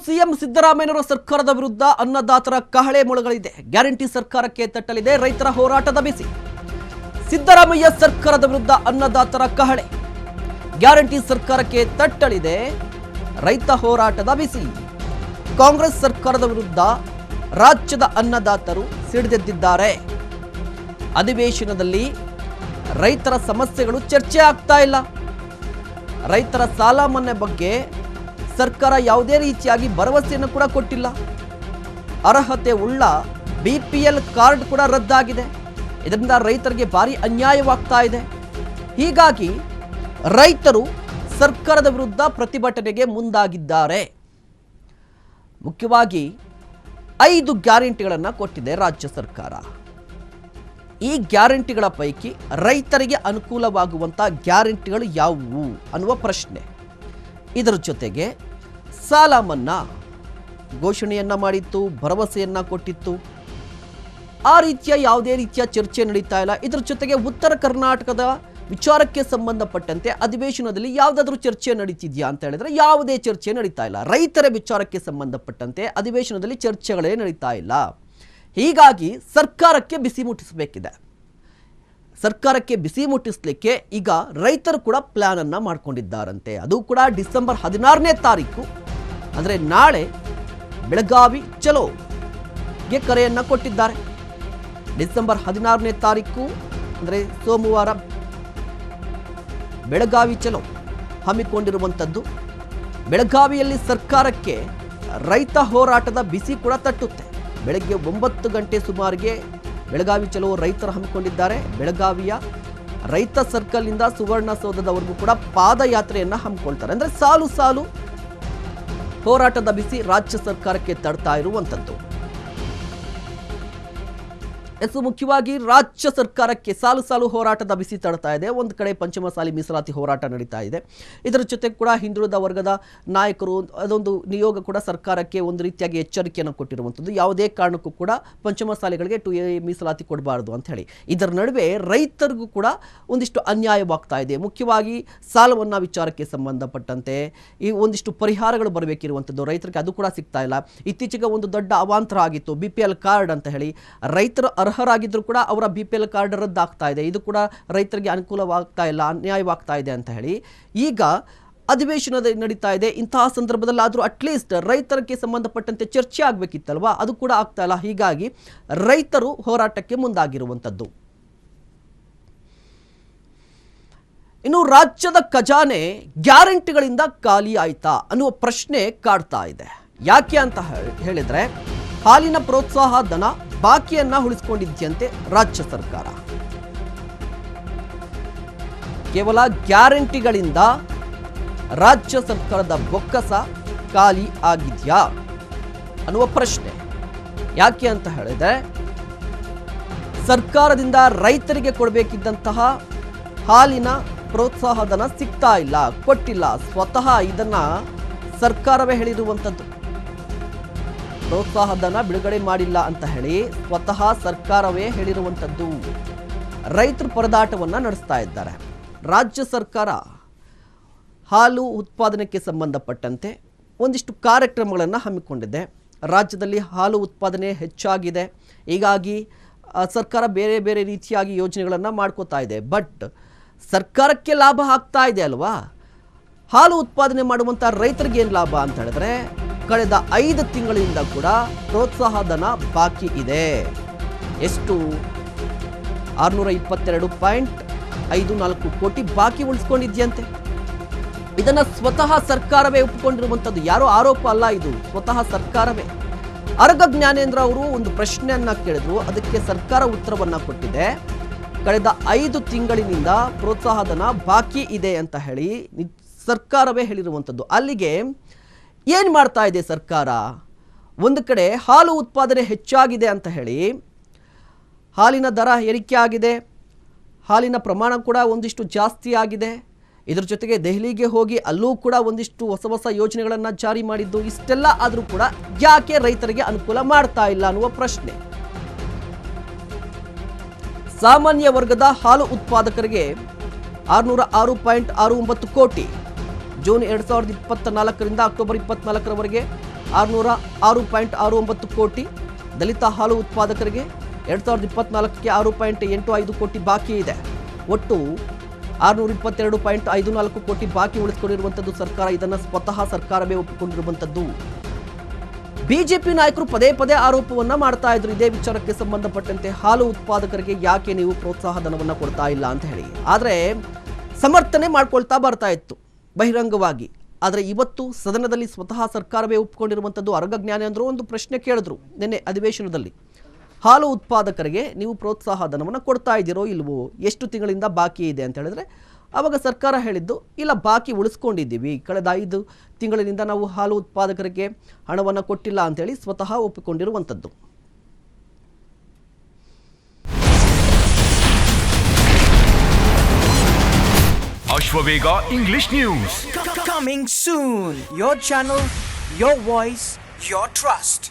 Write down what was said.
CM ಸಿದ್ದರಾಮಯ್ಯನವರ ಸರ್ಕಾರದ ವಿರುದ್ಧ ಅನ್ನದಾತರ ಕಹಳೆ ಮೊಳಗಳಿದೆ. ಗ್ಯಾರಂಟಿ ಸರ್ಕಾರಕ್ಕೆ ತಟ್ಟಲಿದೆ ರೈತರ ಹೋರಾಟದ ಬಿಸಿ. ಸಿದ್ದರಾಮಯ್ಯ ಸರ್ಕಾರದ ವಿರುದ್ಧ ಅನ್ನದಾತರ ಕಹಳೆ. ಗ್ಯಾರಂಟಿ ಸರ್ಕಾರಕ್ಕೆ ತಟ್ಟಲಿದೆ ರೈತ ಹೋರಾಟದ ಬಿಸಿ. ಕಾಂಗ್ರೆಸ್ ಸರ್ಕಾರದ ವಿರುದ್ಧ ರಾಜ್ಯದ ಅನ್ನದಾತರು ಸಿಡಿದೆದ್ದಿದ್ದಾರೆ. ಅಧಿವೇಶನದಲ್ಲಿ ರೈತರ ಸಮಸ್ಯೆಗಳು ಚರ್ಚೆ ಆಗ್ತಾ ಇಲ್ಲ. ರೈತರ ಸಾಲ ಮನ್ನಾ ಬಗ್ಗೆ ಸರ್ಕಾರ ಯಾವುದೇ ರೀತಿಯಾಗಿ ಭರವಸೆಯನ್ನು ಕೂಡ ಕೊಟ್ಟಿಲ್ಲ. ಅರ್ಹತೆ ಉಳ್ಳ BPL ಕಾರ್ಡ್ ಕೂಡ ರದ್ದಾಗಿದೆ. ಇದರಿಂದ ರೈತರಿಗೆ ಭಾರಿ ಅನ್ಯಾಯವಾಗ್ತಾ ಇದೆ. ಹೀಗಾಗಿ ರೈತರು ಸರ್ಕಾರದ ವಿರುದ್ಧ ಪ್ರತಿಭಟನೆಗೆ ಮುಂದಾಗಿದ್ದಾರೆ. ಮುಖ್ಯವಾಗಿ 5 ಗ್ಯಾರಂಟಿಗಳನ್ನು ಕೊಟ್ಟಿದೆ ರಾಜ್ಯ ಸರ್ಕಾರ. ಈ ಗ್ಯಾರಂಟಿಗಳ ಪೈಕಿ ರೈತರಿಗೆ ಅನುಕೂಲವಾಗುವಂಥ ಗ್ಯಾರಂಟಿಗಳು ಯಾವುವು ಅನ್ನುವ ಪ್ರಶ್ನೆ. ಇದರ ಜೊತೆಗೆ ಸಾಲ ಮನ್ನಾ ಘೋಷಣೆಯನ್ನ ಮಾಡಿತ್ತು, ಭರವಸೆಯನ್ನ ಕೊಟ್ಟಿತ್ತು. ಆ ರೀತಿಯ ಯಾವುದೇ ರೀತಿಯ ಚರ್ಚೆ ನಡೀತಾ ಇಲ್ಲ. ಇದರ ಜೊತೆಗೆ ಉತ್ತರ ಕರ್ನಾಟಕದ ವಿಚಾರಕ್ಕೆ ಸಂಬಂಧಪಟ್ಟಂತೆ ಅಧಿವೇಶನದಲ್ಲಿ ಯಾವುದಾದ್ರೂ ಚರ್ಚೆ ನಡೀತಿದೆಯಾ ಅಂತ ಹೇಳಿದ್ರೆ ಯಾವುದೇ ಚರ್ಚೆ ನಡೀತಾ ಇಲ್ಲ. ರೈತರ ವಿಚಾರಕ್ಕೆ ಸಂಬಂಧಪಟ್ಟಂತೆ ಅಧಿವೇಶನದಲ್ಲಿ ಚರ್ಚೆಗಳೇ ನಡೀತಾ ಇಲ್ಲ. ಹೀಗಾಗಿ ಸರ್ಕಾರಕ್ಕೆ ಬಿಸಿ ಮುಟ್ಟಿಸಬೇಕಿದೆ. ಸರ್ಕಾರಕ್ಕೆ ಬಿಸಿ ಮುಟ್ಟಿಸಲಿಕ್ಕೆ ಈಗ ರೈತರು ಕೂಡ ಪ್ಲಾನ್ ಅನ್ನ ಮಾಡ್ಕೊಂಡಿದ್ದಾರಂತೆ. ಅದು ಕೂಡ ಡಿಸೆಂಬರ್ 16ನೇ ತಾರೀಕು ಅಂದರೆ ನಾಳೆ ಬೆಳಗಾವಿ ಚಲೋಗೆ ಕರೆಯನ್ನ ಕೊಟ್ಟಿದ್ದಾರೆ. ಡಿಸೆಂಬರ್ 16ನೇ ತಾರೀಕು ಅಂದರೆ ಸೋಮವಾರ ಬೆಳಗಾವಿ ಚಲೋ ಹಮ್ಮಿಕೊಂಡಿರುವಂಥದ್ದು. ಬೆಳಗಾವಿಯಲ್ಲಿ ಸರ್ಕಾರಕ್ಕೆ ರೈತ ಹೋರಾಟದ ಬಿಸಿ ಕೂಡ ತಟ್ಟುತ್ತೆ. ಬೆಳಗ್ಗೆ 9 ಗಂಟೆ ಸುಮಾರಿಗೆ ಬೆಳಗಾವಿ ಚಲೋ ರೈತರು ಹಮ್ಮಿಕೊಂಡಿದ್ದಾರೆ. ಬೆಳಗಾವಿಯ ರೈತ ಸರ್ಕಲ್ನಿಂದ ಸುವರ್ಣಸೌಧದವರೆಗೂ ಕೂಡ ಪಾದಯಾತ್ರೆಯನ್ನು ಹಮ್ಮಿಕೊಳ್ತಾರೆ. ಅಂದರೆ ಸಾಲು ಸಾಲು ಹೋರಾಟದ ಬಿಸಿ ರಾಜ್ಯ ಸರ್ಕಾರಕ್ಕೆ ತಡ್ತಾ ಇರುವಂಥದ್ದು. ಮುಖ್ಯವಾಗಿ ರಾಜ್ಯ ಸರ್ಕಾರಕ್ಕೆ ಸಾಲು ಸಾಲು ಹೋರಾಟದ ಬಿಸಿ ತಡ್ತಾ ಇದೆ. ಒಂದು ಕಡೆ ಪಂಚಮಸಾಲಿ ಮೀಸಲಾತಿ ಹೋರಾಟ ನಡೀತಾ ಇದೆ. ಇದರ ಜೊತೆ ಕೂಡ ಹಿಂದುಳಿದ ವರ್ಗದ ನಾಯಕರು ಅದೊಂದು ನಿಯೋಗ ಕೂಡ ಸರ್ಕಾರಕ್ಕೆ ಒಂದು ರೀತಿಯಾಗಿ ಎಚ್ಚರಿಕೆಯನ್ನು ಕೊಟ್ಟಿರುವಂಥದ್ದು. ಯಾವುದೇ ಕಾರಣಕ್ಕೂ ಕೂಡ ಪಂಚಮಸಾಲಿಗಳಿಗೆ 2A ಮೀಸಲಾತಿ ಕೊಡಬಾರ್ದು ಅಂತ ಹೇಳಿ. ಇದರ ನಡುವೆ ರೈತರಿಗೂ ಕೂಡ ಒಂದಿಷ್ಟು ಅನ್ಯಾಯವಾಗ್ತಾ ಇದೆ. ಮುಖ್ಯವಾಗಿ ಸಾಲ ಮನ್ನಾ ವಿಚಾರಕ್ಕೆ ಸಂಬಂಧಪಟ್ಟಂತೆ ಈ ಒಂದಿಷ್ಟು ಪರಿಹಾರಗಳು ಬರಬೇಕಿರುವಂಥದ್ದು ರೈತರಿಗೆ ಅದು ಕೂಡ ಸಿಗ್ತಾ ಇಲ್ಲ. ಇತ್ತೀಚೆಗೆ ಒಂದು ದೊಡ್ಡ ಅವಾಂತರ ಆಗಿತ್ತು BPL ಕಾರ್ಡ್ ಅಂತ ಹೇಳಿ. ರೈತರು ಅರ್ಹರಾಗಿದ್ರು ಕೂಡ ಅವರ BPL ಕಾರ್ಡ್ ರದ್ದಾಗ್ತಾ ಇದೆ. ಇದು ಕೂಡ ರೈತರಿಗೆ ಅನುಕೂಲವಾಗ್ತಾ ಇಲ್ಲ, ಅನ್ಯಾಯವಾಗ್ತಾ ಇದೆ ಅಂತ ಹೇಳಿ ಈಗ ಅಧಿವೇಶನದ ನಡೀತಾ ಇದೆ. ಇಂತಹ ಸಂದರ್ಭದಲ್ಲಾದರೂ ಅಟ್ಲೀಸ್ಟ್ ರೈತರಿಗೆ ಸಂಬಂಧಪಟ್ಟಂತೆ ಚರ್ಚೆ ಆಗಬೇಕಿತ್ತಲ್ವಾ, ಅದು ಕೂಡ ಆಗ್ತಾ ಇಲ್ಲ. ಹೀಗಾಗಿ ರೈತರು ಹೋರಾಟಕ್ಕೆ ಮುಂದಾಗಿರುವಂಥದ್ದು. ಇನ್ನು ರಾಜ್ಯದ ಖಜಾನೆ ಗ್ಯಾರಂಟಿಗಳಿಂದ ಖಾಲಿ ಆಯ್ತಾ ಅನ್ನುವ ಪ್ರಶ್ನೆ ಕಾಡ್ತಾ ಇದೆ. ಯಾಕೆ ಅಂತ ಹೇಳಿದ್ರೆ ಹಾಲಿನ ಪ್ರೋತ್ಸಾಹ ಧನ ಬಾಕಿಯನ್ನ ಉಳಿಸಿಕೊಂಡಿದ್ದಂತೆ ರಾಜ್ಯ ಸರ್ಕಾರ. ಕೇವಲ ಗ್ಯಾರಂಟಿಗಳಿಂದ ರಾಜ್ಯ ಸರ್ಕಾರದ ಬೊಕ್ಕಸ ಖಾಲಿ ಆಗಿದೆಯಾ ಅನ್ನುವ ಪ್ರಶ್ನೆ. ಯಾಕೆ ಅಂತ ಹೇಳಿದ್ರೆ ಸರ್ಕಾರದಿಂದ ರೈತರಿಗೆ ಕೊಡಬೇಕಿದ್ದಂತಹ ಹಾಲಿನ ಪ್ರೋತ್ಸಾಹ ಧನ ಸಿಗ್ತಾ ಇಲ್ಲ, ಕೊಟ್ಟಿಲ್ಲ. ಸ್ವತಃ ಇದನ್ನ ಸರ್ಕಾರವೇ ಹೇಳಿರುವಂಥದ್ದು. ಪ್ರೋತ್ಸಾಹ ಧನ ಬಿಡುಗಡೆ ಮಾಡಿಲ್ಲ ಅಂತ ಹೇಳಿ ಸ್ವತಃ ಸರ್ಕಾರವೇ ಹೇಳಿರುವಂಥದ್ದು. ರೈತರು ಪರದಾಟವನ್ನು ನಡೆಸ್ತಾ ಇದ್ದಾರೆ. ರಾಜ್ಯ ಸರ್ಕಾರ ಹಾಲು ಉತ್ಪಾದನೆಗೆ ಸಂಬಂಧಪಟ್ಟಂತೆ ಒಂದಿಷ್ಟು ಕಾರ್ಯಕ್ರಮಗಳನ್ನು ಹಮ್ಮಿಕೊಂಡಿದೆ. ರಾಜ್ಯದಲ್ಲಿ ಹಾಲು ಉತ್ಪಾದನೆ ಹೆಚ್ಚಾಗಿದೆ. ಹೀಗಾಗಿ ಸರ್ಕಾರ ಬೇರೆ ಬೇರೆ ರೀತಿಯಾಗಿ ಯೋಜನೆಗಳನ್ನು ಮಾಡ್ಕೋತಾ ಇದೆ. ಬಟ್ ಸರ್ಕಾರಕ್ಕೆ ಲಾಭ ಆಗ್ತಾ ಇದೆ ಅಲ್ವಾ. ಹಾಲು ಉತ್ಪಾದನೆ ಮಾಡುವಂಥ ರೈತರಿಗೆ ಏನು ಲಾಭ ಅಂತ ಹೇಳಿದ್ರೆ ಕಳೆದ 5 ತಿಂಗಳಿಂದ ಕೂಡ ಪ್ರೋತ್ಸಾಹ ಧನ ಬಾಕಿ ಇದೆ. ಎಷ್ಟು? 622.54 ಕೋಟಿ ಬಾಕಿ ಉಳಿಸ್ಕೊಂಡಿದ್ಯಂತೆ. ಇದನ್ನ ಸ್ವತಃ ಸರ್ಕಾರವೇ ಒಪ್ಪಿಕೊಂಡಿರುವಂಥದ್ದು. ಯಾರೋ ಆರೋಪ ಅಲ್ಲ, ಇದು ಸ್ವತಃ ಸರ್ಕಾರವೇ. ಅರಗ ಜ್ಞಾನೇಂದ್ರ ಅವರು ಒಂದು ಪ್ರಶ್ನೆಯನ್ನ ಕೇಳಿದ್ರು, ಅದಕ್ಕೆ ಸರ್ಕಾರ ಉತ್ತರವನ್ನ ಕೊಟ್ಟಿದೆ. ಕಳೆದ 5 ತಿಂಗಳಿನಿಂದ ಪ್ರೋತ್ಸಾಹ ಧನ ಬಾಕಿ ಇದೆ ಅಂತ ಹೇಳಿ ಸರ್ಕಾರವೇ ಹೇಳಿರುವಂಥದ್ದು. ಅಲ್ಲಿಗೆ ಏನು ಮಾಡ್ತಾ ಇದೆ ಸರ್ಕಾರ? ಒಂದು ಕಡೆ ಹಾಲು ಉತ್ಪಾದನೆ ಹೆಚ್ಚಾಗಿದೆ ಅಂತ ಹೇಳಿ ಹಾಲಿನ ದರ ಏರಿಕೆ ಆಗಿದೆ, ಹಾಲಿನ ಪ್ರಮಾಣ ಕೂಡ ಒಂದಿಷ್ಟು ಜಾಸ್ತಿ ಆಗಿದೆ. ಇದರ ಜೊತೆಗೆ ದೆಹಲಿಗೆ ಹೋಗಿ ಅಲ್ಲೂ ಕೂಡ ಒಂದಿಷ್ಟು ಹೊಸ ಹೊಸ ಯೋಜನೆಗಳನ್ನು ಜಾರಿ ಮಾಡಿದ್ದು. ಇಷ್ಟೆಲ್ಲ ಆದರೂ ಕೂಡ ಯಾಕೆ ರೈತರಿಗೆ ಅನುಕೂಲ ಮಾಡ್ತಾ ಇಲ್ಲ ಅನ್ನುವ ಪ್ರಶ್ನೆ. ಸಾಮಾನ್ಯ ವರ್ಗದ ಹಾಲು ಉತ್ಪಾದಕರಿಗೆ 606.69 ಕೋಟಿ ಜೂನ್ 2024 ರಿಂದ ಅಕ್ಟೋಬರ್ 24ರವರೆಗೆ 606.69 ಕೋಟಿ. ದಲಿತ ಹಾಲು ಉತ್ಪಾದಕರಿಗೆ 2024ಕ್ಕೆ 6.85 ಕೋಟಿ ಬಾಕಿ ಇದೆ. ಒಟ್ಟು 622.54 ಕೋಟಿ ಬಾಕಿ ಉಳಿಸಿಕೊಂಡಿರುವಂಥದ್ದು ಸರ್ಕಾರ. ಇದನ್ನು ಸ್ವತಃ ಸರ್ಕಾರವೇ ಒಪ್ಪಿಕೊಂಡಿರುವಂಥದ್ದು. ಬಿಜೆಪಿ ನಾಯಕರು ಪದೇ ಪದೇ ಆರೋಪವನ್ನ ಮಾಡ್ತಾ ಇದ್ರು ಇದೇ ವಿಚಾರಕ್ಕೆ ಸಂಬಂಧಪಟ್ಟಂತೆ, ಹಾಲು ಉತ್ಪಾದಕರಿಗೆ ಯಾಕೆ ನೀವು ಪ್ರೋತ್ಸಾಹ ಧನವನ್ನ ಕೊಡ್ತಾ ಇಲ್ಲ ಅಂತ ಹೇಳಿ. ಆದರೆ ಸಮರ್ಥನೆ ಮಾಡ್ಕೊಳ್ತಾ ಬರ್ತಾ ಇತ್ತು ಬಹಿರಂಗವಾಗಿ. ಆದರೆ ಇವತ್ತು ಸದನದಲ್ಲಿ ಸ್ವತಃ ಸರ್ಕಾರವೇ ಒಪ್ಪಿಕೊಂಡಿರುವಂಥದ್ದು. ಅರಗ ಜ್ಞಾನೇಂದ್ರ ಒಂದು ಪ್ರಶ್ನೆ ಕೇಳಿದ್ರು ನಿನ್ನೆ ಅಧಿವೇಶನದಲ್ಲಿ, ಹಾಲು ಉತ್ಪಾದಕರಿಗೆ ನೀವು ಪ್ರೋತ್ಸಾಹ ಧನವನ್ನು ಕೊಡ್ತಾ ಇದ್ದೀರೋ ಇಲ್ವೋ, ಎಷ್ಟು ತಿಂಗಳಿಂದ ಬಾಕಿ ಇದೆ ಅಂತ ಹೇಳಿದ್ರೆ ಆವಾಗ ಸರ್ಕಾರ ಹೇಳಿದ್ದು, ಇಲ್ಲ ಬಾಕಿ ಉಳಿಸ್ಕೊಂಡಿದ್ದೀವಿ, ಕಳೆದ 5 ತಿಂಗಳಿನಿಂದ ನಾವು ಹಾಲು ಉತ್ಪಾದಕರಿಗೆ ಹಣವನ್ನು ಕೊಟ್ಟಿಲ್ಲ ಅಂತೇಳಿ ಸ್ವತಃ ಒಪ್ಪಿಕೊಂಡಿರುವಂಥದ್ದು. Ashwavega English news coming soon. Your channel, your voice, your trust.